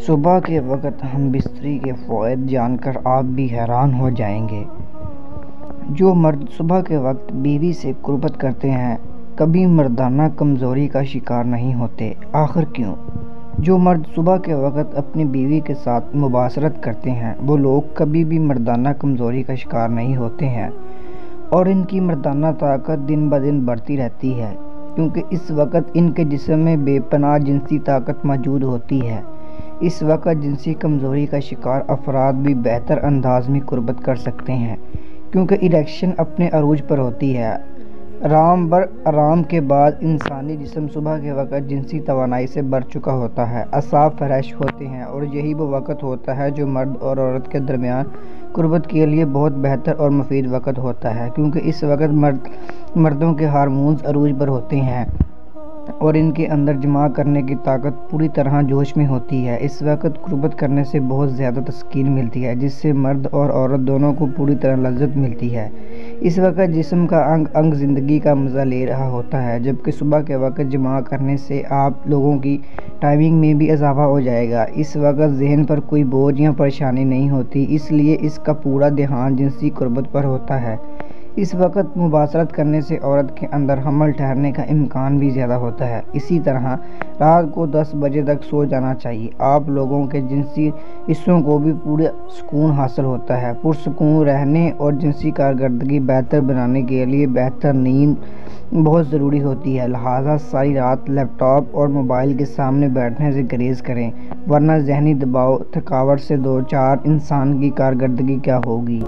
صبح کے وقت ہم بستری کے فوائد جان کر آپ بھی حیران ہو جائیں گے۔ جو مرد صبح کے وقت بیوی سے قربت کرتے ہیں کبھی مردانہ کمزوری کا شکار نہیں ہوتے۔ آخر کیوں؟ جو مرد صبح کے وقت اپنی بیوی کے ساتھ مباشرت کرتے ہیں وہ لوگ کبھی بھی مردانہ کمزوری کا شکار نہیں ہوتے ہیں اور ان کی مردانہ طاقت دن بدن بڑھتی رہتی ہے، کیونکہ اس وقت ان کے جسم میں بے پناہ جنسی طاقت موجود ہوتی ہے۔ اس وقت جنسی کمزوری کا شکار افراد بھی بہتر انداز میں قربت کر سکتے ہیں، کیونکہ اریکشن اپنے عروج پر ہوتی ہے۔ آرام کے بعد انسانی جسم صبح کے وقت جنسی توانائی سے بھر چکا ہوتا ہے، اعصاب فریش ہوتے ہیں اور یہی وہ وقت ہوتا ہے جو مرد اور عورت کے درمیان قربت کے لیے بہت بہتر اور مفید وقت ہوتا ہے، کیونکہ اس وقت مردوں کے ہارمونز عروج پر ہوتے ہیں اور ان کے اندر جمع کرنے کی طاقت پوری طرح جوش میں ہوتی ہے۔ اس وقت قربت کرنے سے بہت زیادہ تسکین ملتی ہے، جس سے مرد اور عورت دونوں کو پوری طرح لذت ملتی ہے۔ اس وقت جسم کا انگ زندگی کا مزہ لے رہا ہوتا ہے، جبکہ صبح کے وقت جمع کرنے سے آپ لوگوں کی ٹائمنگ میں بھی اضافہ ہو جائے گا۔ اس وقت ذہن پر کوئی بوجھ یا پریشانی نہیں ہوتی، اس لیے اس کا پورا دھیان جنسی قربت پر ہوتا ہے۔ اس وقت مباشرت کرنے سے عورت کے اندر حمل ٹھہرنے کا امکان بھی زیادہ ہوتا ہے۔ اسی طرح رات کو 10 بجے تک سو جانا چاہیے۔ آپ لوگوں کے جنسی حصوں کو بھی پورا سکون حاصل ہوتا ہے۔ پرسکون رہنے اور جنسی کارکردگی بہتر بنانے کے لیے بہتر نیند بہت ضروری ہوتی ہے، لہٰذا ساری رات لیپ ٹاپ اور موبائل کے سامنے بیٹھنے سے گریز کریں، ورنہ ذہنی دباؤ تھکاوٹ سے دوچار انسان کی کارکردگی کیا ہوگی۔